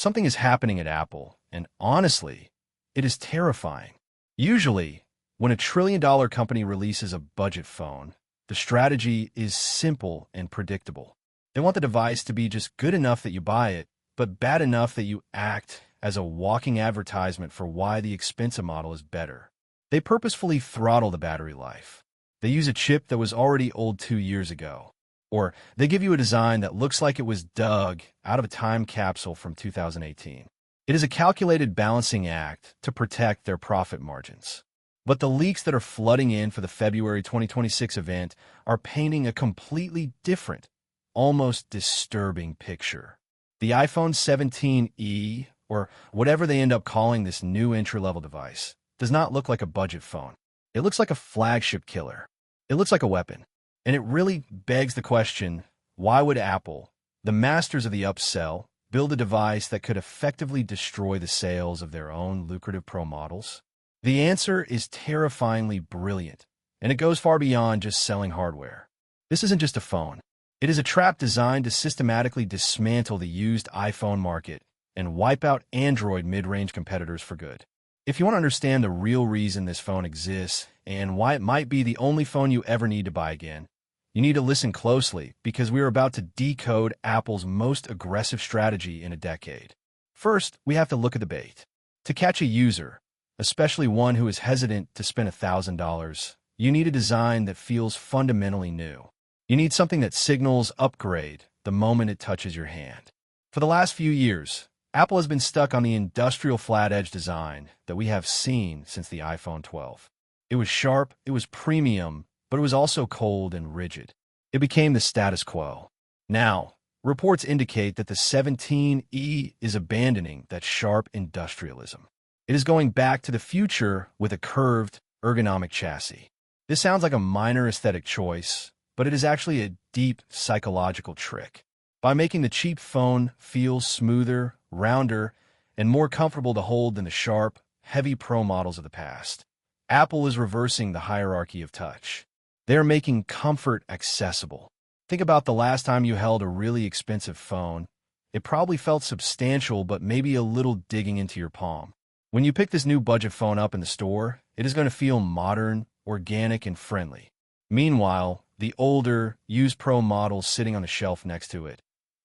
something is happening at Apple, and honestly, it is terrifying. Usually, when a trillion-dollar company releases a budget phone, the strategy is simple and predictable. They want the device to be just good enough that you buy it, but bad enough that you act as a walking advertisement for why the expensive model is better. They purposefully throttle the battery life. They use a chip that was already old 2 years ago. Or they give you a design that looks like it was dug out of a time capsule from 2018. It is a calculated balancing act to protect their profit margins. But the leaks that are flooding in for the February 2026 event are painting a completely different, almost disturbing picture. The iPhone 17e, or whatever they end up calling this new entry-level device, does not look like a budget phone. It looks like a flagship killer. It looks like a weapon. And it really begs the question, why would Apple, the masters of the upsell, build a device that could effectively destroy the sales of their own lucrative Pro models? The answer is terrifyingly brilliant, and it goes far beyond just selling hardware. This isn't just a phone. It is a trap designed to systematically dismantle the used iPhone market and wipe out Android mid-range competitors for good. If you want to understand the real reason this phone exists and why it might be the only phone you ever need to buy again, you need to listen closely because we are about to decode Apple's most aggressive strategy in a decade. First, we have to look at the bait. To catch a user, especially one who is hesitant to spend $1,000, you need a design that feels fundamentally new. You need something that signals upgrade the moment it touches your hand. For the last few years, Apple has been stuck on the industrial flat-edge design that we have seen since the iPhone 12. It was sharp, it was premium, but it was also cold and rigid. It became the status quo. Now, reports indicate that the 17e is abandoning that sharp industrialism. It is going back to the future with a curved, ergonomic chassis. This sounds like a minor aesthetic choice, but it is actually a deep psychological trick. By making the cheap phone feel smoother, rounder, and more comfortable to hold than the sharp, heavy Pro models of the past, Apple is reversing the hierarchy of touch. They are making comfort accessible. Think about the last time you held a really expensive phone. It probably felt substantial, but maybe a little digging into your palm. When you pick this new budget phone up in the store, it is going to feel modern, organic, and friendly. Meanwhile, the older, used Pro models sitting on the shelf next to it,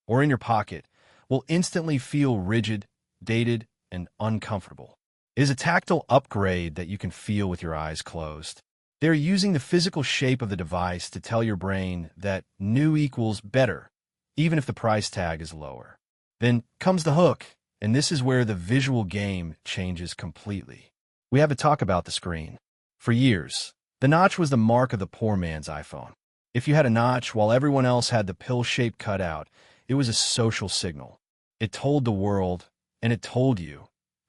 or in your pocket, will instantly feel rigid, dated, and uncomfortable. It is a tactile upgrade that you can feel with your eyes closed. They're using the physical shape of the device to tell your brain that new equals better, even if the price tag is lower. Then comes the hook, and this is where the visual game changes completely. We have to talk about the screen. For years, the notch was the mark of the poor man's iPhone. If you had a notch while everyone else had the pill-shaped cutout, it was a social signal. It told the world, and it told you,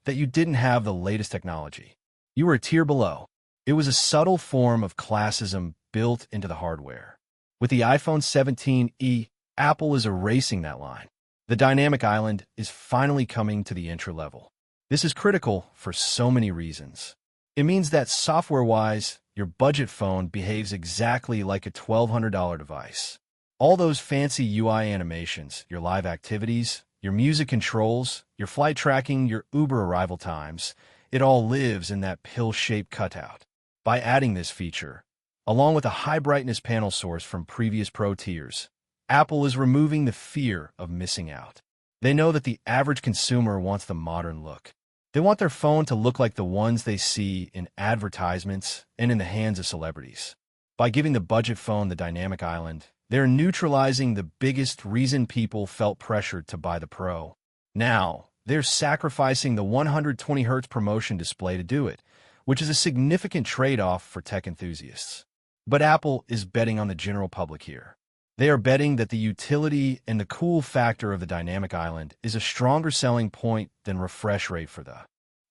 that you didn't have the latest technology. You were a tier below. It was a subtle form of classism built into the hardware. With the iPhone 17e, Apple is erasing that line. The dynamic island is finally coming to the entry level. This is critical for so many reasons. It means that software-wise, your budget phone behaves exactly like a $1,200 device. All those fancy UI animations, your live activities, your music controls, your flight tracking, your Uber arrival times, it all lives in that pill-shaped cutout. By adding this feature, along with a high-brightness panel source from previous Pro tiers, Apple is removing the fear of missing out. They know that the average consumer wants the modern look. They want their phone to look like the ones they see in advertisements and in the hands of celebrities. By giving the budget phone the dynamic island, they're neutralizing the biggest reason people felt pressured to buy the Pro. Now, they're sacrificing the 120 Hz promotion display to do it, which is a significant trade-off for tech enthusiasts. But Apple is betting on the general public here. They are betting that the utility and the cool factor of the dynamic island is a stronger selling point than refresh rate for the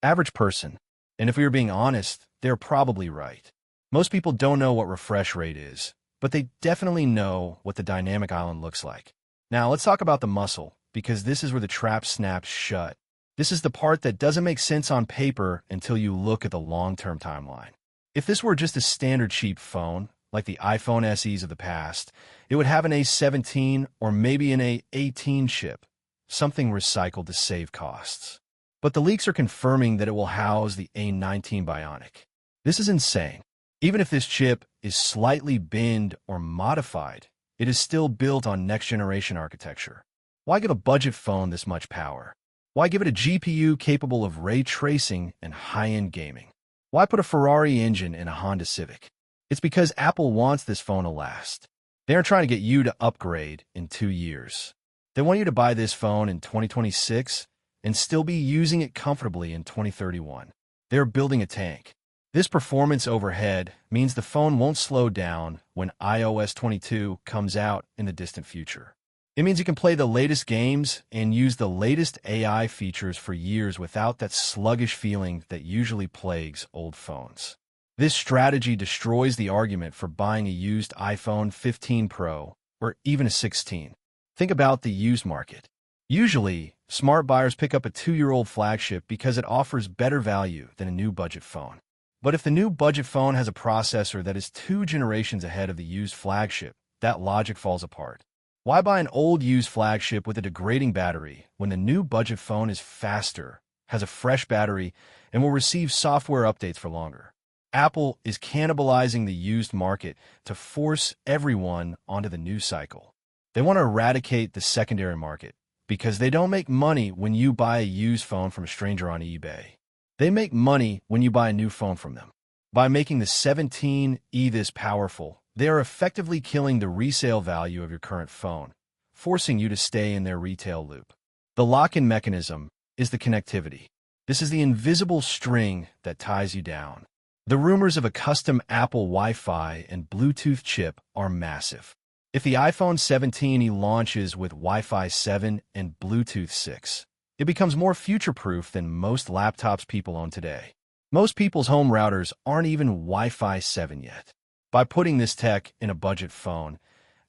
average person. And if we are being honest, they're probably right. Most people don't know what refresh rate is, but they definitely know what the dynamic island looks like. Now, let's talk about the muscle, because this is where the trap snaps shut. This is the part that doesn't make sense on paper until you look at the long-term timeline. If this were just a standard cheap phone, like the iPhone SEs of the past, it would have an A17 or maybe an A18 chip. something recycled to save costs. But the leaks are confirming that it will house the A19 Bionic. This is insane. Even if this chip is slightly binned or modified, it is still built on next-generation architecture. Why give a budget phone this much power? Why give it a GPU capable of ray tracing and high-end gaming? Why put a Ferrari engine in a Honda Civic? It's because Apple wants this phone to last. They aren't trying to get you to upgrade in 2 years. They want you to buy this phone in 2026 and still be using it comfortably in 2031. They're building a tank. This performance overhead means the phone won't slow down when iOS 22 comes out in the distant future. It means you can play the latest games and use the latest AI features for years without that sluggish feeling that usually plagues old phones. This strategy destroys the argument for buying a used iPhone 15 Pro or even a 16. Think about the used market. Usually, smart buyers pick up a 2-year-old flagship because it offers better value than a new budget phone. But if the new budget phone has a processor that is 2 generations ahead of the used flagship, that logic falls apart. Why buy an old used flagship with a degrading battery when the new budget phone is faster, has a fresh battery, and will receive software updates for longer? Apple is cannibalizing the used market to force everyone onto the new cycle. They want to eradicate the secondary market because they don't make money when you buy a used phone from a stranger on eBay. They make money when you buy a new phone from them. By making the 17E this powerful, they are effectively killing the resale value of your current phone, forcing you to stay in their retail loop. The lock-in mechanism is the connectivity. This is the invisible string that ties you down. The rumors of a custom Apple Wi-Fi and Bluetooth chip are massive. If the iPhone 17e launches with Wi-Fi 7 and Bluetooth 6, it becomes more future-proof than most laptops people own today. Most people's home routers aren't even Wi-Fi 7 yet. By putting this tech in a budget phone,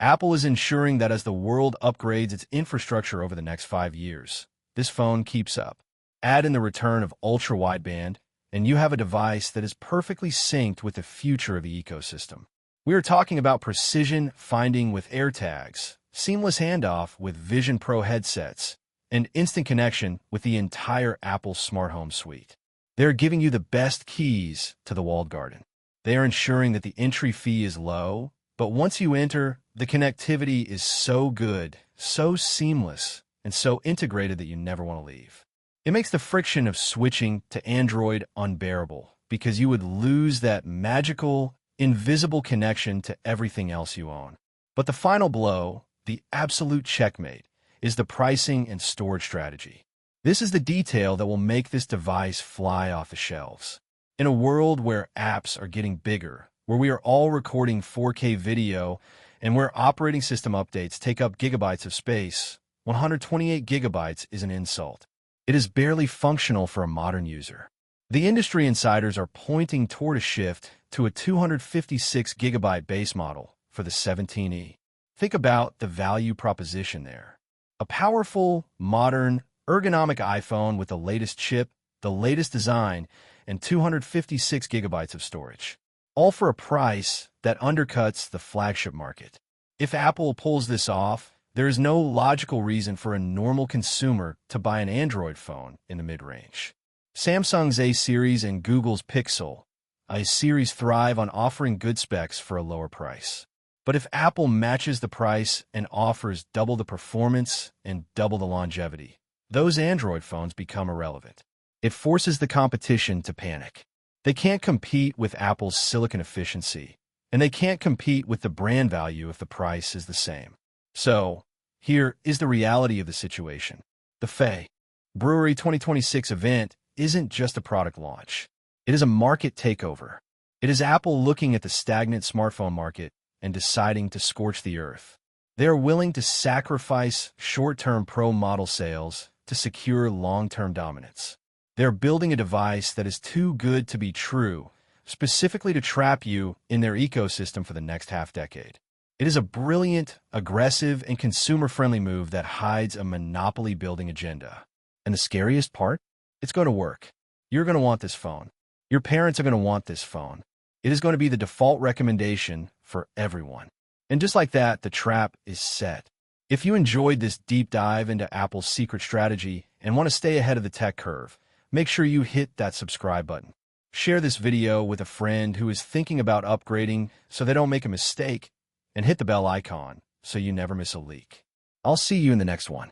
Apple is ensuring that as the world upgrades its infrastructure over the next 5 years, this phone keeps up. Add in the return of ultra-wideband, and you have a device that is perfectly synced with the future of the ecosystem. We are talking about precision finding with AirTags, seamless handoff with Vision Pro headsets, and instant connection with the entire Apple smart home suite. They are giving you the best keys to the walled garden. They are ensuring that the entry fee is low, but once you enter, the connectivity is so good, so seamless, and so integrated that you never want to leave. It makes the friction of switching to Android unbearable because you would lose that magical, invisible connection to everything else you own. But the final blow, the absolute checkmate, is the pricing and storage strategy. This is the detail that will make this device fly off the shelves. In a world where apps are getting bigger, where we are all recording 4K video, and where operating system updates take up gigabytes of space, 128 gigabytes is an insult. It is barely functional for a modern user. The industry insiders are pointing toward a shift to a 256 gigabyte base model for the 17E. Think about the value proposition there. A powerful, modern, ergonomic iPhone with the latest chip, the latest design, and 256 gigabytes of storage. All for a price that undercuts the flagship market. If Apple pulls this off, there is no logical reason for a normal consumer to buy an Android phone in the mid-range. Samsung's A series and Google's Pixel, A series thrive on offering good specs for a lower price. But if Apple matches the price and offers double the performance and double the longevity, those Android phones become irrelevant. It forces the competition to panic. They can't compete with Apple's silicon efficiency, and they can't compete with the brand value if the price is the same. So, here is the reality of the situation. The FE Brewery 2026 event isn't just a product launch. It is a market takeover. It is Apple looking at the stagnant smartphone market and deciding to scorch the earth. They are willing to sacrifice short-term Pro model sales to secure long-term dominance. They're building a device that is too good to be true, specifically to trap you in their ecosystem for the next half-decade. It is a brilliant, aggressive, and consumer-friendly move that hides a monopoly-building agenda. And the scariest part? It's going to work. You're going to want this phone. Your parents are going to want this phone. It is going to be the default recommendation for everyone. And just like that, the trap is set. If you enjoyed this deep dive into Apple's secret strategy and want to stay ahead of the tech curve, make sure you hit that subscribe button. Share this video with a friend who is thinking about upgrading so they don't make a mistake, and hit the bell icon so you never miss a leak. I'll see you in the next one.